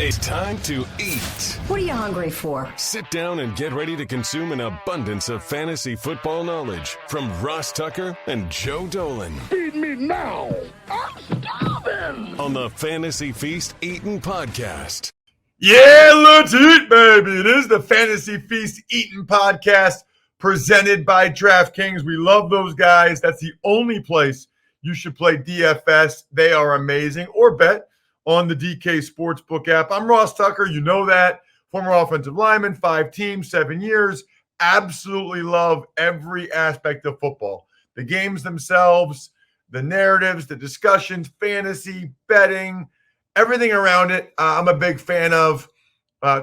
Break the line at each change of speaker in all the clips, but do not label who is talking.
It's time to eat.
What are you hungry for?
Sit down and get ready to consume an abundance of fantasy football knowledge from Ross Tucker and Joe Dolan.
Feed me now. I'm starving.
On the Fantasy Feast Eatin' Podcast.
Yeah, let's eat, baby. It is the Fantasy Feast Eatin' Podcast presented by DraftKings. We love those guys. That's the only place you should play DFS. They are amazing. Or bet on the DK Sportsbook app. I'm Ross Tucker. You know that. Former offensive lineman, 5 teams, 7 years. Absolutely love every aspect of football. The games themselves, the narratives, the discussions, fantasy, betting, everything around it. I'm a big fan of.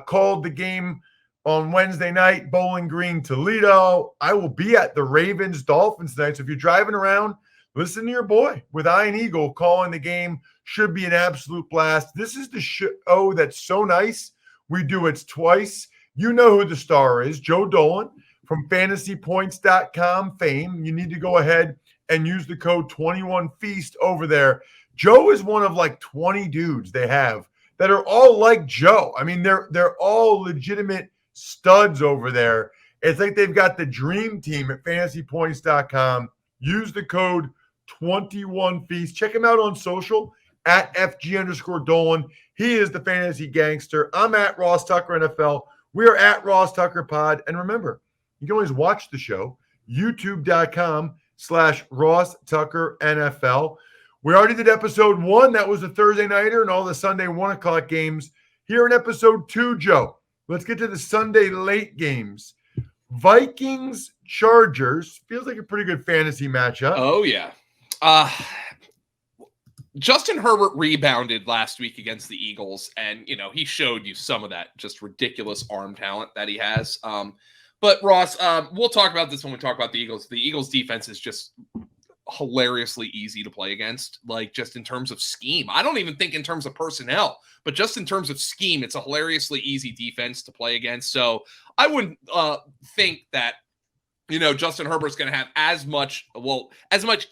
Called the game on Wednesday night, Bowling Green, Toledo. I will be at the Ravens-Dolphins tonight. So if you're driving around, listen to your boy with Iron Eagle calling the game. Should be an absolute blast. This is the show that's so nice. We do it twice. You know who the star is, Joe Dolan from fantasypoints.com fame. You need to go ahead and use the code 21Feast over there. Joe is one of like 20 dudes they have that are all like Joe. I mean, they're all legitimate studs over there. It's like they've got the dream team at fantasypoints.com. Use the code 21Feast. Check him out on social at FG_Dolan. He is the fantasy gangster. I'm at Ross Tucker NFL. We are at Ross Tucker Pod. And remember, you can always watch the show, youtube.com/Ross Tucker NFL. We already did episode 1. That was a Thursday nighter and all the Sunday 1 o'clock games. Here in episode 2, Joe, let's get to the Sunday late games. Vikings, Chargers. Feels like a pretty good fantasy matchup.
Oh, yeah. Justin Herbert rebounded last week against the Eagles, and, you know, he showed you some of that just ridiculous arm talent that he has. But, Ross, we'll talk about this when we talk about the Eagles. The Eagles' defense is just hilariously easy to play against, like just in terms of scheme. I don't even think in terms of personnel, but just in terms of scheme, it's a hilariously easy defense to play against. So I wouldn't think that, you know, Justin Herbert's going to have as much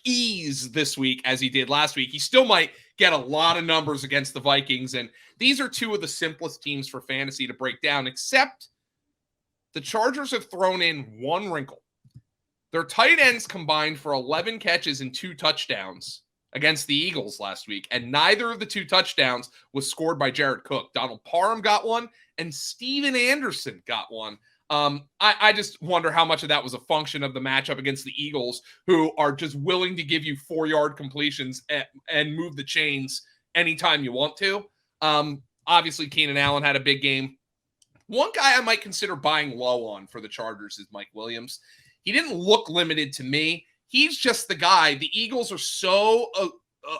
ease this week as he did last week. He still might get a lot of numbers against the Vikings. And these are two of the simplest teams for fantasy to break down, except the Chargers have thrown in one wrinkle. Their tight ends combined for 11 catches and 2 touchdowns against the Eagles last week, and neither of the 2 touchdowns was scored by Jared Cook. Donald Parham got one, and Steven Anderson got one. I just wonder how much of that was a function of the matchup against the Eagles, who are just willing to give you 4-yard completions and move the chains anytime you want to. Obviously, Keenan Allen had a big game. One guy I might consider buying low on for the Chargers is Mike Williams. He didn't look limited to me. He's just the guy. The Eagles are so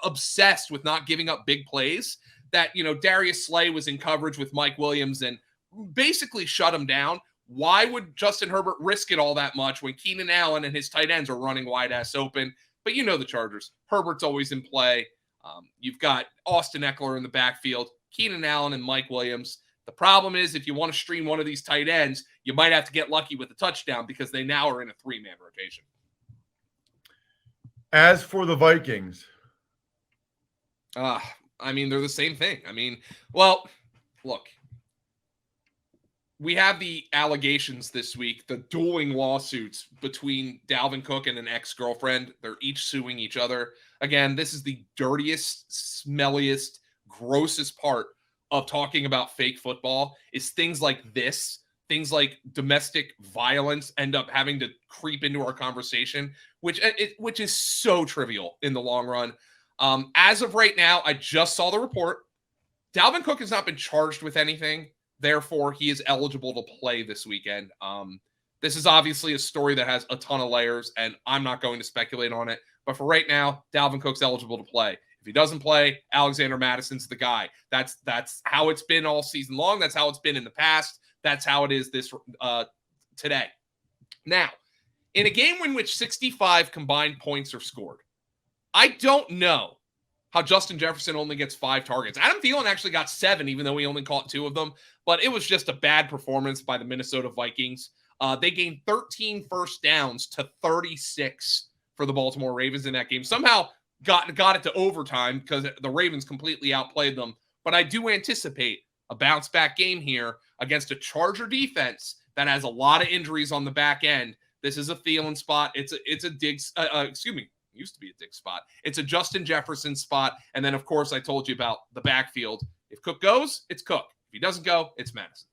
obsessed with not giving up big plays that, you know, Darius Slay was in coverage with Mike Williams and basically shut him down. Why would Justin Herbert risk it all that much when Keenan Allen and his tight ends are running wide ass open? But you know the Chargers. Herbert's always in play. You've got Austin Eckler in the backfield, Keenan Allen and Mike Williams. The problem is if you want to stream one of these tight ends, you might have to get lucky with a touchdown because they now are in a 3-man rotation.
As for the Vikings,
I mean, they're the same thing. I mean, well, look, we have the allegations this week, the dueling lawsuits between Dalvin Cook and an ex-girlfriend. They're each suing each other. Again, this is the dirtiest, smelliest, grossest part of talking about fake football is things like this, things like domestic violence end up having to creep into our conversation, which is so trivial in the long run. As of right now, I just saw the report. Dalvin Cook has not been charged with anything. Therefore, he is eligible to play this weekend. This is obviously a story that has a ton of layers, and I'm not going to speculate on it. But for right now, Dalvin Cook's eligible to play. If he doesn't play, Alexander Madison's the guy. That's how it's been all season long. That's how it's been in the past. That's how it is today. Now, in a game in which 65 combined points are scored, I don't know how Justin Jefferson only gets 5 targets. Adam Thielen actually got 7, even though he only caught 2 of them. But it was just a bad performance by the Minnesota Vikings. They gained 13 first downs to 36 for the Baltimore Ravens in that game. Somehow got it to overtime because the Ravens completely outplayed them. But I do anticipate a bounce back game here against a Charger defense that has a lot of injuries on the back end. This is a Thielen spot. It's a Diggs, used to be a Diggs spot. It's a Justin Jefferson spot. And then, of course, I told you about the backfield. If Cook goes, it's Cook. If he doesn't go, it's Madison.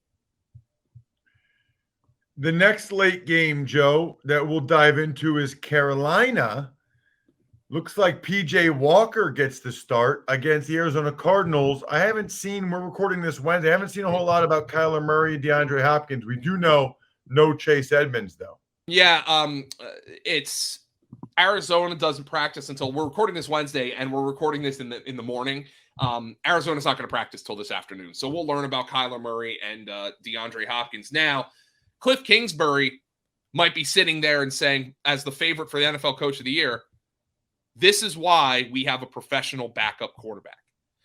The next late game, Joe, that we'll dive into is Carolina. Looks like PJ Walker gets the start against the Arizona Cardinals. We're recording this Wednesday. I haven't seen a whole lot about Kyler Murray, DeAndre Hopkins. We do know no Chase Edmonds, though.
Yeah, it's Arizona doesn't practice until we're recording this Wednesday, and we're recording this in the morning. Arizona's not going to practice till this afternoon. So we'll learn about Kyler Murray and DeAndre Hopkins. Now, Cliff Kingsbury might be sitting there and saying, as the favorite for the NFL Coach of the Year, this is why we have a professional backup quarterback.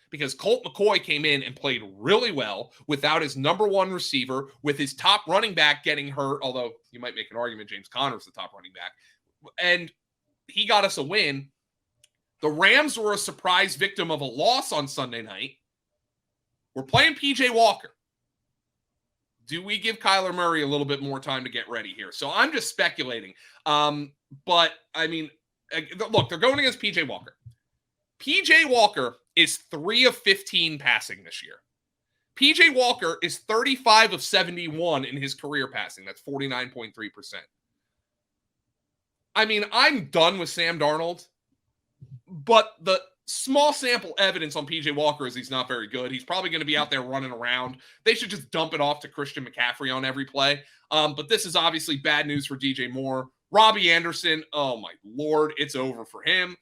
Because Colt McCoy came in and played really well without his number one receiver, with his top running back getting hurt, although you might make an argument James Conner's the top running back. And he got us a win. The Rams were a surprise victim of a loss on Sunday night. We're playing PJ Walker. Do we give Kyler Murray a little bit more time to get ready here? So I'm just speculating. But, I mean, look, they're going against PJ Walker. PJ Walker is 3 of 15 passing this year. PJ Walker is 35 of 71 in his career passing. That's 49.3%. I mean, I'm done with Sam Darnold, but the small sample evidence on PJ Walker is he's not very good. He's probably going to be out there running around. They should just dump it off to Christian McCaffrey on every play. But this is obviously bad news for DJ Moore. Robbie Anderson, oh my Lord, it's over for him.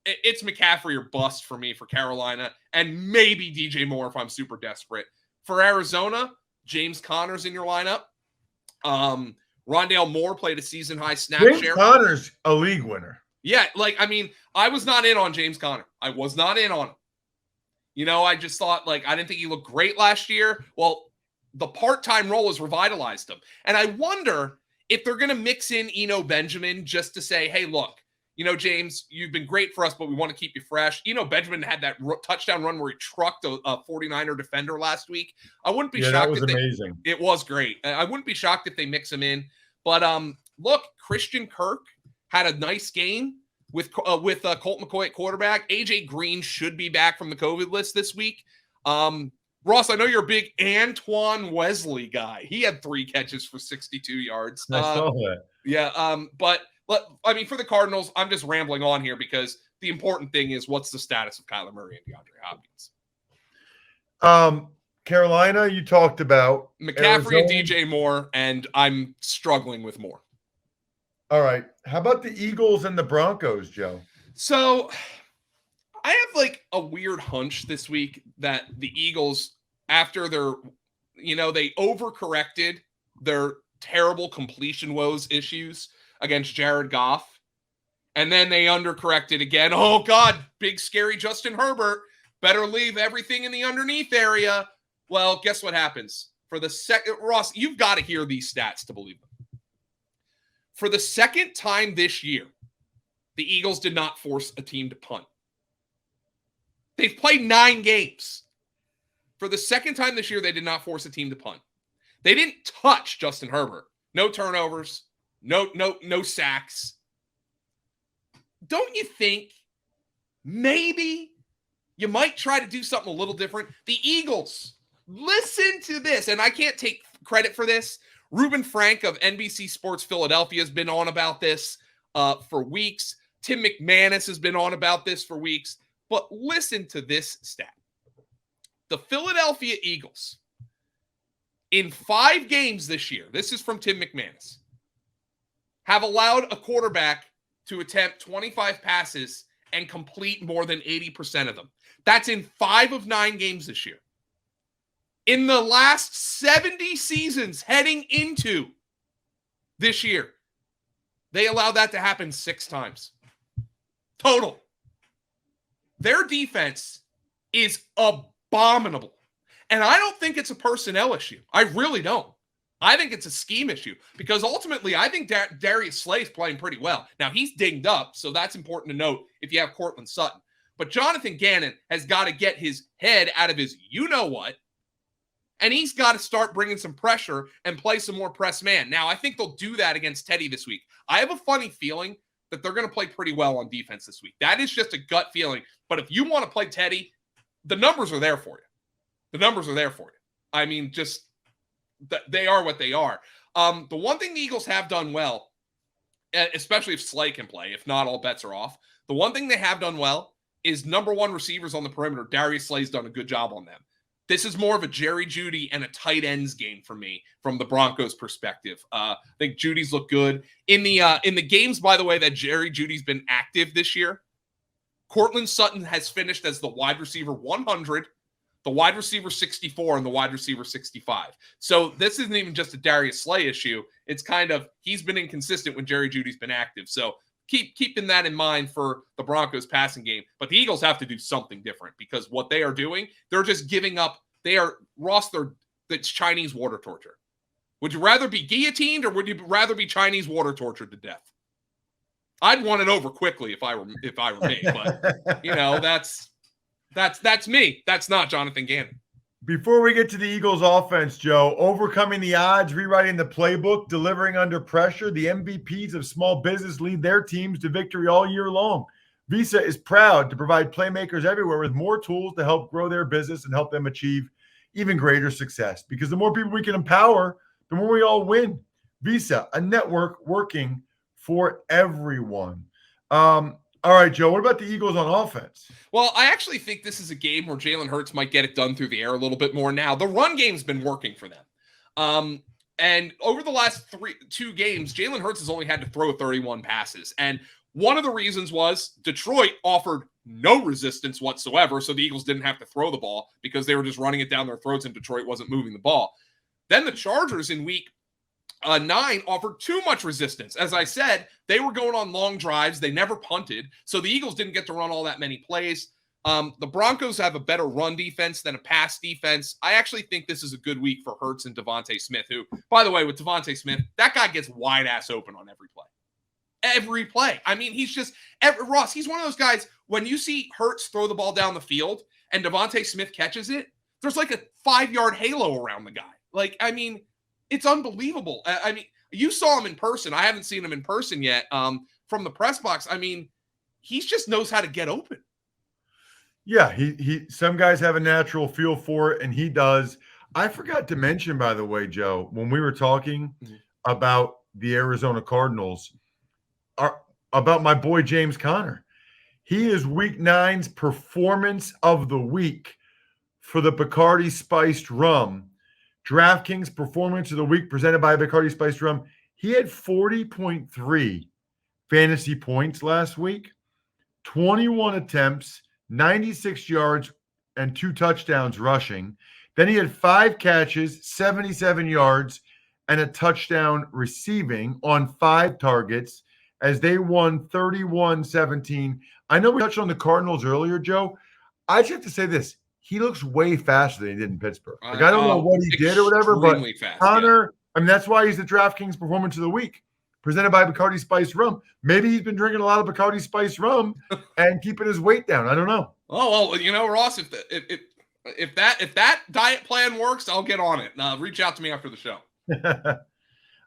It's McCaffrey or bust for me for Carolina, and maybe DJ Moore if I'm super desperate. For Arizona, James Conner's in your lineup. Rondale Moore played a season-high snap share.
James Conner's a league winner.
Yeah, I was not in on James Conner. I was not in on him. I just thought, I didn't think he looked great last year. Well, the part-time role has revitalized him. And I wonder if they're going to mix in Eno Benjamin just to say, hey, look, James, you've been great for us, but we want to keep you fresh. Benjamin had that touchdown run where he trucked a 49er defender last week. I wouldn't be shocked.
That was amazing.
It was great. I wouldn't be shocked if they mix him in. But look, Christian Kirk had a nice game with Colt McCoy at quarterback. AJ Green should be back from the COVID list this week. Ross, I know you're a big Antoine Wesley guy. He had 3 catches for 62 yards.
I saw that.
Yeah, but for the Cardinals, I'm just rambling on here because the important thing is what's the status of Kyler Murray and DeAndre Hopkins.
Carolina, you talked about
McCaffrey and
Arizona.
DJ Moore, and I'm struggling with Moore.
All right. How about the Eagles and the Broncos, Joe?
So I have a weird hunch this week that the Eagles, after they overcorrected their terrible completion woes issues against Jared Goff, and then they undercorrected again. Oh, God, big, scary Justin Herbert. Better leave everything in the underneath area. Well, guess what happens? For the second, Ross, you've got to hear these stats to believe them. For the second time this year, the Eagles did not force a team to punt. They've played 9 games. For the second time this year, they did not force a team to punt. They didn't touch Justin Herbert. No turnovers, no sacks. Don't you think maybe you might try to do something a little different? The Eagles, listen to this, and I can't take credit for this. Reuben Frank of NBC Sports Philadelphia has been on about this for weeks. Tim McManus has been on about this for weeks. But listen to this stat. The Philadelphia Eagles, in 5 games this year, this is from Tim McManus, have allowed a quarterback to attempt 25 passes and complete more than 80% of them. That's in 5 of 9 games this year. In the last 70 seasons heading into this year, they allowed that to happen 6 times. Total. Their defense is abominable. And I don't think it's a personnel issue. I really don't. I think it's a scheme issue because ultimately I think Darius Slay is playing pretty well. Now he's dinged up, so that's important to note if you have Cortland Sutton. But Jonathan Gannon has got to get his head out of his you-know-what And he's got to start bringing some pressure and play some more press man. Now, I think they'll do that against Teddy this week. I have a funny feeling that they're going to play pretty well on defense this week. That is just a gut feeling. But if you want to play Teddy, the numbers are there for you. The numbers are there for you. I mean, just they are what they are. The one thing the Eagles have done well, especially if Slay can play, if not, all bets are off. The one thing they have done well is number one receivers on the perimeter. Darius Slay's done a good job on them. This is more of a Jerry Jeudy and a tight ends game for me from the Broncos perspective. I think Judy's looked good in the games, by the way, that Jerry Jeudy's been active this year. Cortland Sutton has finished as the wide receiver 100, the wide receiver 64, and the wide receiver 65. So this isn't even just a Darius Slay issue. It's kind of he's been inconsistent when Jerry Jeudy's been active. So keeping that in mind for the Broncos passing game. But the Eagles have to do something different because what they are doing, they're just giving up. It's Chinese water torture. Would you rather be guillotined or would you rather be Chinese water tortured to death? I'd want it over quickly if I were me, but that's me. That's not Jonathan Gannon.
Before we get to the Eagles offense, Joe, overcoming the odds, rewriting the playbook, delivering under pressure, the MVPs of small business lead their teams to victory all year long. Visa is proud to provide playmakers everywhere with more tools to help grow their business and help them achieve even greater success. Because the more people we can empower, the more we all win. Visa, a network working for everyone. All right, Joe, what about the Eagles on offense?
Well, I actually think this is a game where Jalen Hurts might get it done through the air a little bit more now. The run game's been working for them. And over the last two games, Jalen Hurts has only had to throw 31 passes. And one of the reasons was Detroit offered no resistance whatsoever, so the Eagles didn't have to throw the ball because they were just running it down their throats and Detroit wasn't moving the ball. Then the Chargers in week 9 offered too much resistance. As I said, they were going on long drives. They never punted. So the Eagles didn't get to run all that many plays. The Broncos have a better run defense than a pass defense. I actually think this is a good week for Hurts and Devontae Smith, who, by the way, with Devontae Smith, that guy gets wide ass open on every play. Every play. I mean, Ross, he's one of those guys, when you see Hurts throw the ball down the field and Devontae Smith catches it, there's like a 5-yard halo around the guy. Like, I mean, it's unbelievable. I mean, you saw him in person. I haven't seen him in person yet. From the press box, I mean, he just knows how to get open.
Yeah, he. Some guys have a natural feel for it, and he does. I forgot to mention, by the way, Joe, when we were talking about the Arizona Cardinals, about my boy James Conner. He is Week 9's performance of the week for the Bacardi Spiced Rum. DraftKings Performance of the Week presented by Bacardi Spiced Rum. He had 40.3 fantasy points last week, 21 attempts, 96 yards, and 2 touchdowns rushing. Then he had 5 catches, 77 yards, and a touchdown receiving on 5 targets as they won 31-17. I know we touched on the Cardinals earlier, Joe. I just have to say this. He looks way faster than he did in Pittsburgh. Like, I don't know what he did or whatever, but
fast,
Conner, I mean, that's why he's the DraftKings Performance of the Week, presented by Bacardi Spiced Rum. Maybe he's been drinking a lot of Bacardi Spiced Rum and keeping his weight down. I don't know.
Oh, well, you know, Ross, if that diet plan works, I'll get on it. Reach out to me after the show.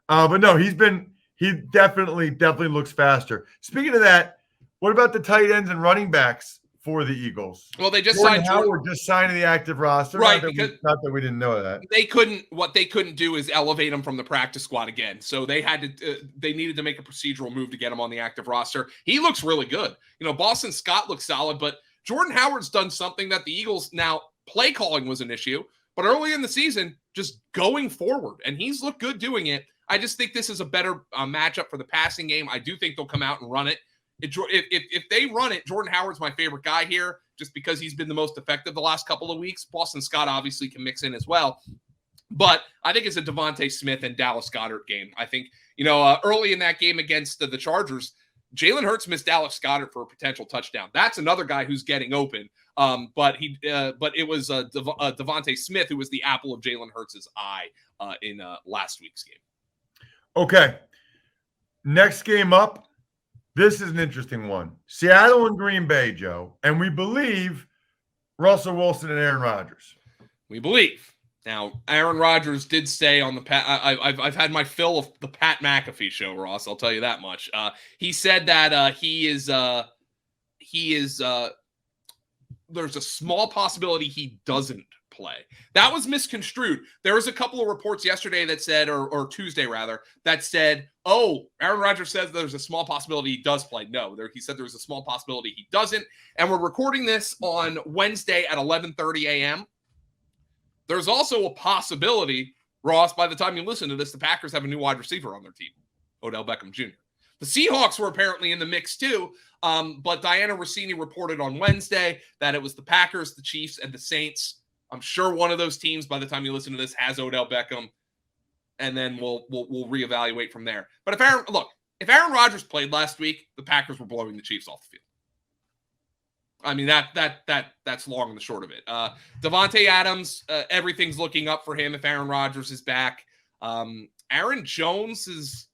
But no, he definitely looks faster. Speaking of that, what about the tight ends and running backs for the Eagles?
Well, they just
Jordan
signed
Howard just signed the active roster.
Right.
Not that we didn't know that.
What they couldn't do is elevate him from the practice squad again. So they needed to make a procedural move to get him on the active roster. He looks really good. You know, Boston Scott looks solid, but Jordan Howard's done something that the Eagles, now play calling was an issue, but early in the season, just going forward, and he's looked good doing it. I just think this is a better matchup for the passing game. I do think they'll come out and run it. If they run it, Jordan Howard's my favorite guy here just because he's been the most effective the last couple of weeks. Boston Scott obviously can mix in as well. But I think it's a Devontae Smith and Dallas Goedert game. I think, early in that game against the Chargers, Jalen Hurts missed Dallas Goedert for a potential touchdown. That's another guy who's getting open. But it was Devontae Smith who was the apple of Jalen Hurts' eye in last week's game.
Okay. Next game up. This is an interesting one. Seattle and Green Bay, Joe. And we believe Russell Wilson and Aaron Rodgers.
We believe. Now, Aaron Rodgers did say on the Pat. I've had my fill of the Pat McAfee show, Ross. I'll tell you that much. He said that he is. There's a small possibility he doesn't play. That was misconstrued. There was a couple of reports yesterday that said, or Tuesday rather, that said, "Oh, Aaron Rodgers says there's a small possibility he does play." No, he said there's a small possibility he doesn't. And we're recording this on Wednesday at 11:30 a.m. There's also a possibility, Ross, by the time you listen to this, the Packers have a new wide receiver on their team, Odell Beckham Jr. The Seahawks were apparently in the mix too, but Diana Rossini reported on Wednesday that it was the Packers, the Chiefs, and the Saints. I'm sure one of those teams, by the time you listen to this, has Odell Beckham, and then we'll reevaluate from there. But if Aaron Rodgers played last week, the Packers were blowing the Chiefs off the field. I mean, that's long and the short of it. Devontae Adams, everything's looking up for him if Aaron Rodgers is back. Aaron Jones has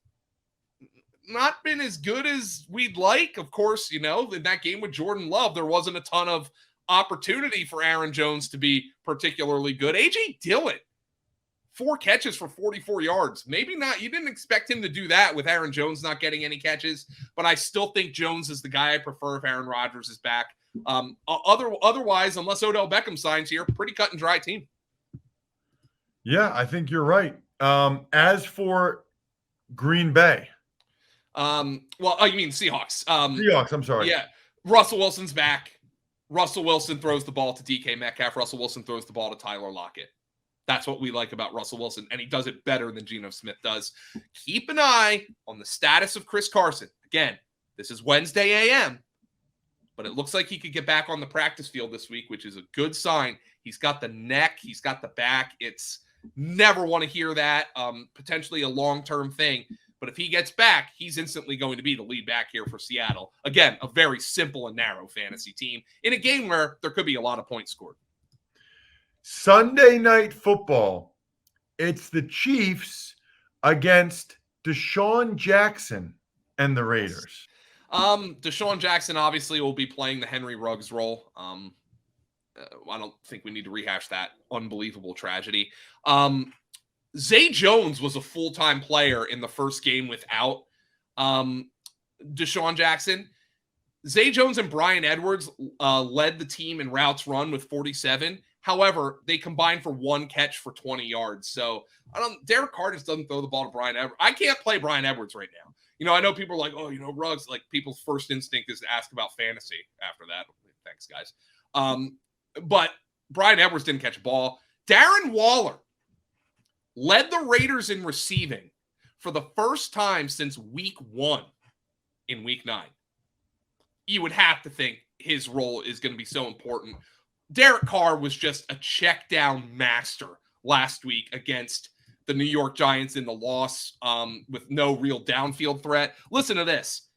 not been as good as we'd like. Of course, in that game with Jordan Love, there wasn't a ton of opportunity for Aaron Jones to be particularly good. A.J. Dillon, 4 catches for 44 yards. Maybe not. You didn't expect him to do that with Aaron Jones not getting any catches, but I still think Jones is the guy I prefer if Aaron Rodgers is back. Otherwise, unless Odell Beckham signs here, pretty cut and dry team.
Yeah, I think you're right. As for Green Bay.
You mean Seahawks.
Seahawks, I'm sorry.
Yeah, Russell Wilson's back. Russell Wilson throws the ball to DK Metcalf. Russell Wilson throws the ball to Tyler Lockett. That's what we like about Russell Wilson, and he does it better than Geno Smith does. Keep an eye on the status of Chris Carson. Again, this is Wednesday a.m., but it looks like he could get back on the practice field this week, which is a good sign. He's got the neck. He's got the back. It's never want to hear that. Potentially a long-term thing. But if he gets back, he's instantly going to be the lead back here for Seattle. Again, a very simple and narrow fantasy team in a game where there could be a lot of points scored.
Sunday Night Football. It's the Chiefs against Deshaun Jackson and the Raiders.
Deshaun Jackson obviously will be playing the Henry Ruggs role. I don't think we need to rehash that unbelievable tragedy. Zay Jones was a full-time player in the first game without Deshaun Jackson. Zay Jones and Bryan Edwards led the team in routes run with 47. However, they combined for 1 catch for 20 yards. So Derek Carr just doesn't throw the ball to Bryan Edwards. I can't play Bryan Edwards right now. I know people are like, oh, Ruggs, like people's first instinct is to ask about fantasy after that. Thanks, guys. But Bryan Edwards didn't catch a ball. Darren Waller led the Raiders in receiving for the first time since week 1 in week 9. You would have to think his role is going to be so important. Derek Carr was just a check down master last week against the New York Giants in the loss with no real downfield threat. Listen to this.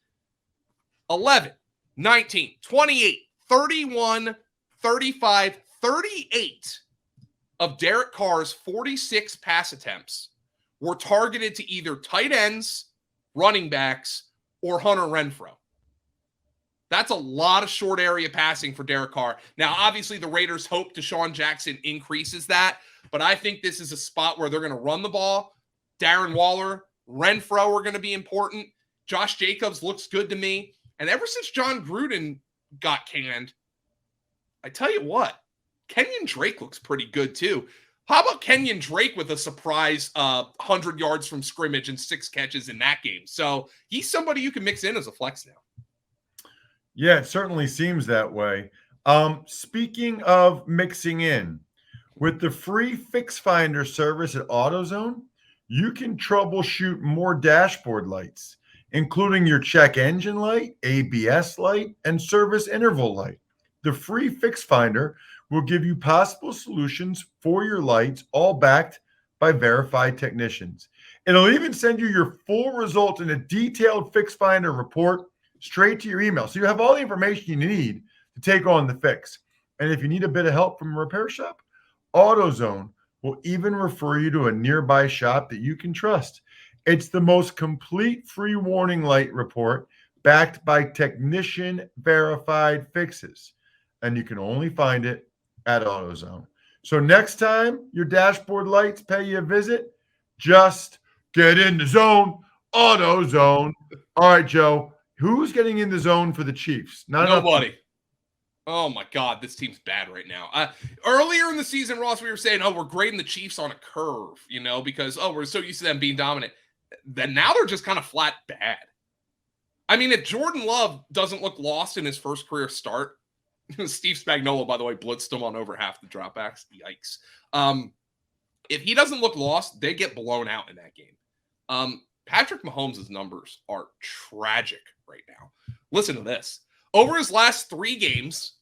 11, 19, 28, 31, 35, 38 of Derek Carr's 46 pass attempts were targeted to either tight ends, running backs, or Hunter Renfrow. That's a lot of short area passing for Derek Carr. Now, obviously, the Raiders hope Deshaun Jackson increases that, but I think this is a spot where they're going to run the ball. Darren Waller, Renfrow are going to be important. Josh Jacobs looks good to me. And ever since John Gruden got canned, I tell you what, Kenyon Drake looks pretty good too. How about Kenyon Drake with a surprise 100 yards from scrimmage and 6 catches in that game? So he's somebody you can mix in as a flex now.
Yeah, it certainly seems that way. Speaking of mixing in, with the free Fix Finder service at AutoZone, you can troubleshoot more dashboard lights, including your check engine light, ABS light, and service interval light. The free Fix Finder will give you possible solutions for your lights, all backed by verified technicians. It'll even send you your full results in a detailed Fix Finder report straight to your email. So you have all the information you need to take on the fix. And if you need a bit of help from a repair shop, AutoZone will even refer you to a nearby shop that you can trust. It's the most complete free warning light report backed by technician verified fixes. And you can only find it at AutoZone. So next time your dashboard lights pay you a visit, just get in the zone, auto zone. All right, Joe, who's getting in the zone for the Chiefs? Not enough.
Nobody. Oh, my God, this team's bad right now. Earlier in the season, Ross, we were saying, we're grading the Chiefs on a curve, because, we're so used to them being dominant. Then now they're just kind of flat bad. I mean, if Jordan Love doesn't look lost in his first career start, Steve Spagnuolo, by the way, blitzed him on over half the dropbacks. Yikes. If he doesn't look lost, they get blown out in that game. Patrick Mahomes' numbers are tragic right now. Listen to this. Over his last 3 games,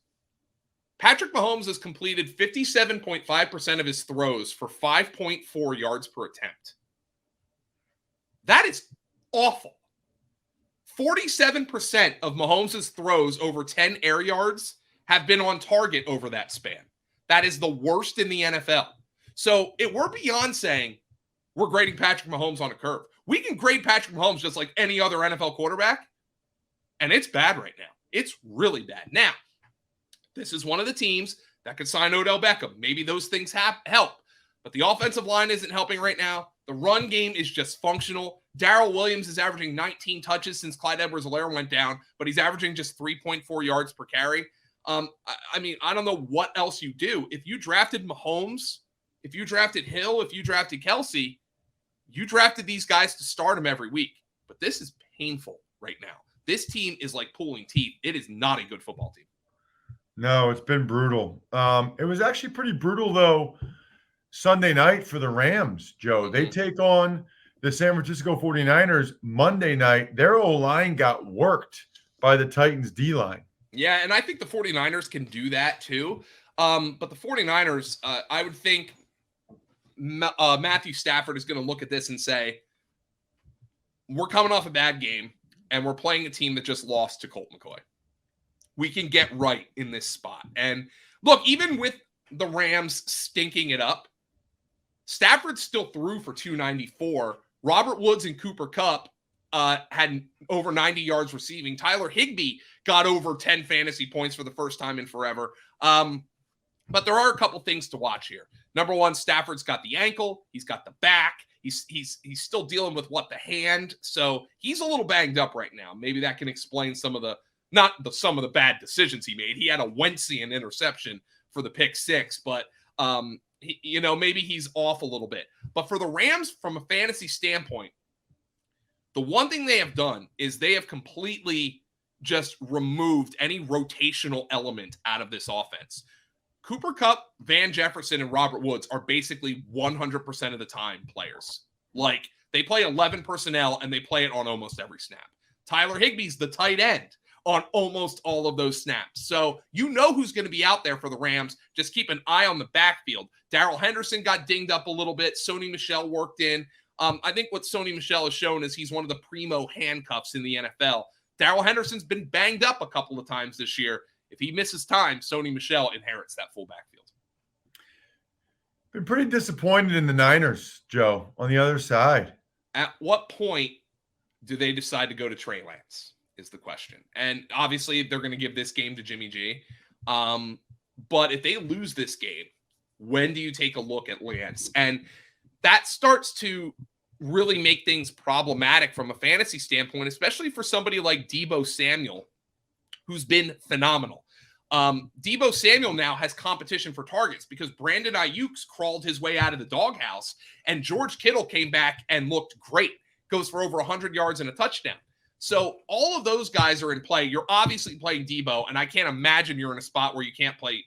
Patrick Mahomes has completed 57.5% of his throws for 5.4 yards per attempt. That is awful. 47% of Mahomes' throws over 10 air yards have been on target over that span. That is the worst in the NFL. So if we're beyond saying we're grading Patrick Mahomes on a curve, we can grade Patrick Mahomes just like any other NFL quarterback, and it's bad right now. It's really bad. Now, this is one of the teams that could sign Odell Beckham. Maybe those things help, but the offensive line isn't helping right now. The run game is just functional. Darrell Williams is averaging 19 touches since Clyde Edwards-Helaire went down, but he's averaging just 3.4 yards per carry. I don't know what else you do. If you drafted Mahomes, if you drafted Hill, if you drafted Kelsey, you drafted these guys to start them every week. But this is painful right now. This team is like pulling teeth. It is not a good football team.
No, it's been brutal. It was actually pretty brutal, though, Sunday night for the Rams, Joe. Mm-hmm. They take on the San Francisco 49ers Monday night. Their O-line got worked by the Titans D-line.
Yeah, and I think the 49ers can do that too. But the 49ers, I would think Matthew Stafford is going to look at this and say, we're coming off a bad game, and we're playing a team that just lost to Colt McCoy. We can get right in this spot. And look, even with the Rams stinking it up, Stafford still threw for 294. Robert Woods and Cooper Kupp had over 90 yards receiving. Tyler Higbee got over 10 fantasy points for the first time in forever. But there are a couple things to watch here. Number one, Stafford's got the ankle. He's got the back. He's still dealing with the hand. So he's a little banged up right now. Maybe that can explain some of the bad decisions he made. He had a Wentzian interception for the pick 6, but maybe he's off a little bit. But for the Rams, from a fantasy standpoint, the one thing they have done is they have completely just removed any rotational element out of this offense. Cooper Kupp, Van Jefferson, and Robert Woods are basically 100% of the time players. Like, they play 11 personnel, and they play it on almost every snap. Tyler Higbee's the tight end on almost all of those snaps. So you know who's going to be out there for the Rams. Just keep an eye on the backfield. Darrell Henderson got dinged up a little bit. Sony Michel worked in. I think what Sony Michel has shown is he's one of the primo handcuffs in the NFL. Darrell Henderson's been banged up a couple of times this year. If he misses time, Sony Michel inherits that full backfield.
Been pretty disappointed in the Niners, Joe, on the other side.
At what point do they decide to go to Trey Lance is the question. And obviously they're going to give this game to Jimmy G. But if they lose this game, when do you take a look at Lance? And that starts to really make things problematic from a fantasy standpoint, especially for somebody like Deebo Samuel, who's been phenomenal. Deebo Samuel now has competition for targets because Brandon Ayuk's crawled his way out of the doghouse, and George Kittle came back and looked great. Goes for over 100 yards and a touchdown. So all of those guys are in play. You're obviously playing Deebo, and I can't imagine you're in a spot where you can't play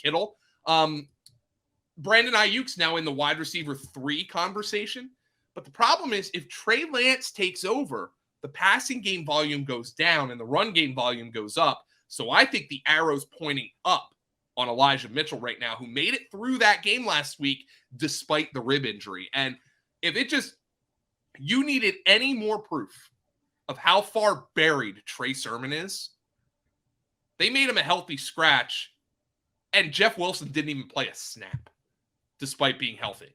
Kittle. Brandon Ayuk's now in the wide receiver 3 conversation. But the problem is if Trey Lance takes over, the passing game volume goes down and the run game volume goes up. So I think the arrow's pointing up on Elijah Mitchell right now, who made it through that game last week despite the rib injury. And if you needed any more proof of how far buried Trey Sermon is, they made him a healthy scratch, and Jeff Wilson didn't even play a snap despite being healthy.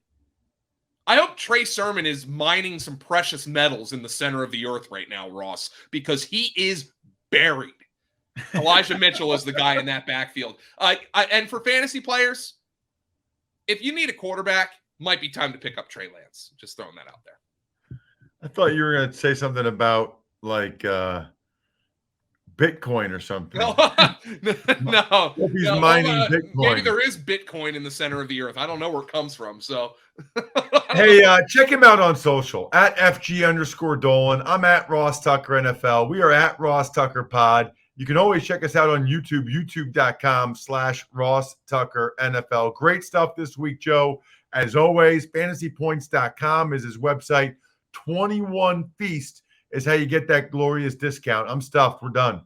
I hope Trey Sermon is mining some precious metals in the center of the earth right now, Ross, because he is buried. Elijah Mitchell is the guy in that backfield. And for fantasy players, if you need a quarterback, might be time to pick up Trey Lance. Just throwing that out there.
I thought you were going to say something about like Bitcoin or something.
No,
Hope he's mining Bitcoin.
Maybe there is Bitcoin in the center of the earth. I don't know where it comes from. So,
hey, check him out on social at FG_Dolan. I'm at Ross Tucker NFL. We are at Ross Tucker Pod. You can always check us out on YouTube, youtube.com/Ross Tucker NFL. Great stuff this week, Joe. As always, fantasypoints.com is his website. 21 Feast is how you get that glorious discount. I'm stuffed. We're done.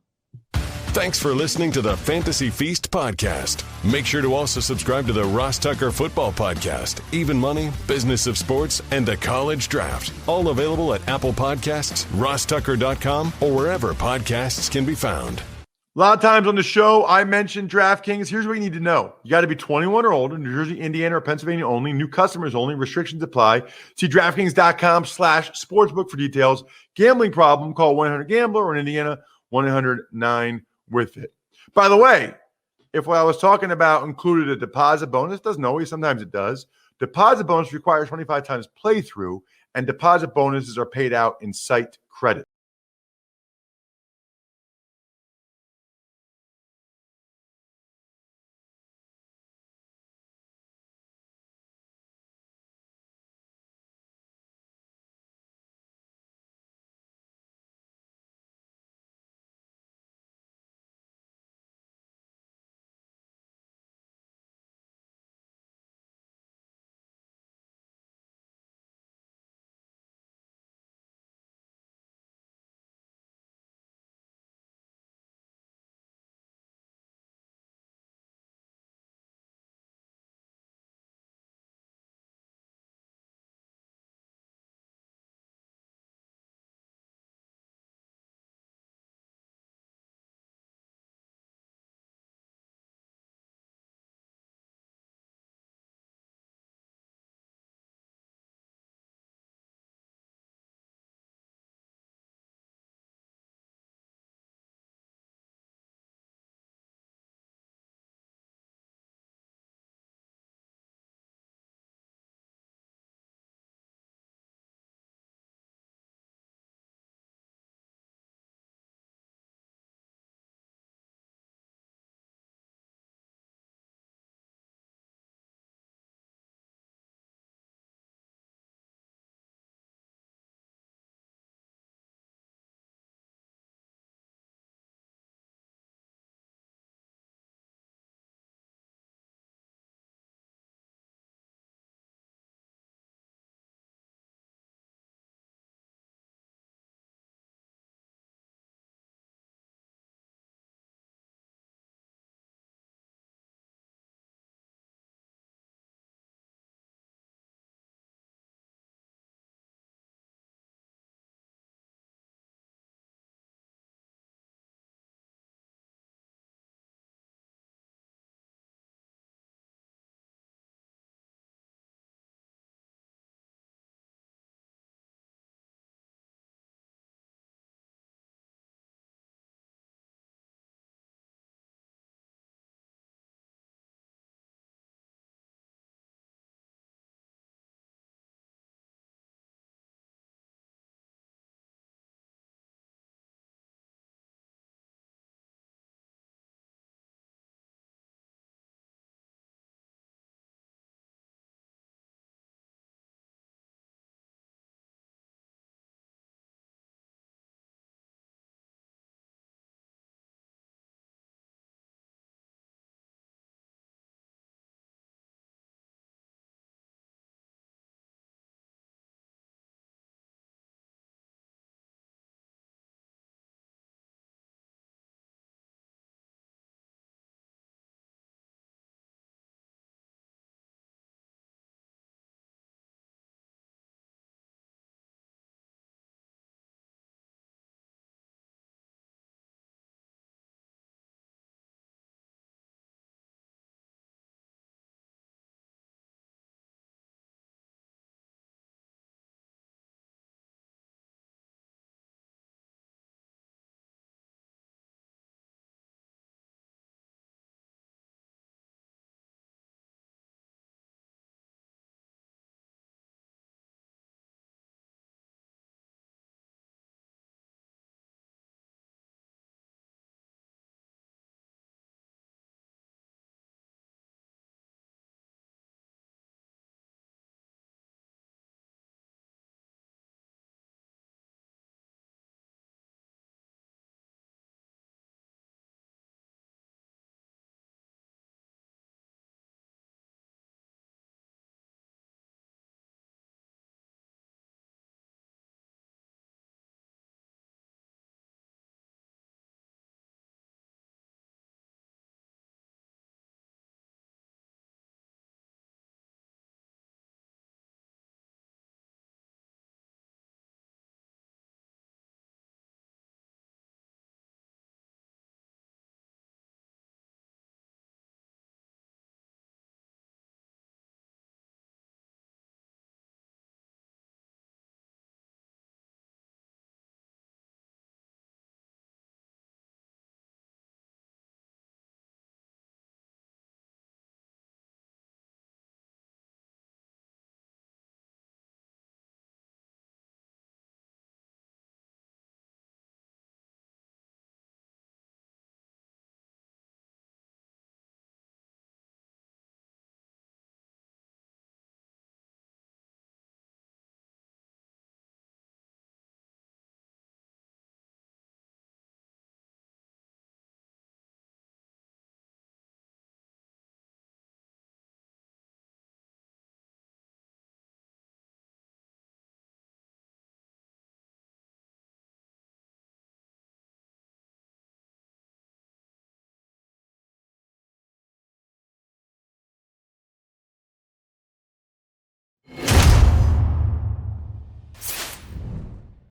Thanks for listening to the Fantasy Feast podcast. Make sure to also subscribe to the Ross Tucker Football Podcast, Even Money, Business of Sports, and the College Draft. All available at Apple Podcasts, rosstucker.com, or wherever podcasts can be found.
A lot of times on the show, I mentioned DraftKings. Here's what you need to know. You got to be 21 or older, New Jersey, Indiana, or Pennsylvania only. New customers only. Restrictions apply. See DraftKings.com/sportsbook for details. Gambling problem, call 1-800-GAMBLER, or in Indiana, 1-800-9-WITH-IT. By the way, if what I was talking about included a deposit bonus, doesn't always, sometimes it does. Deposit bonus requires 25 times playthrough, and deposit bonuses are paid out in site credit.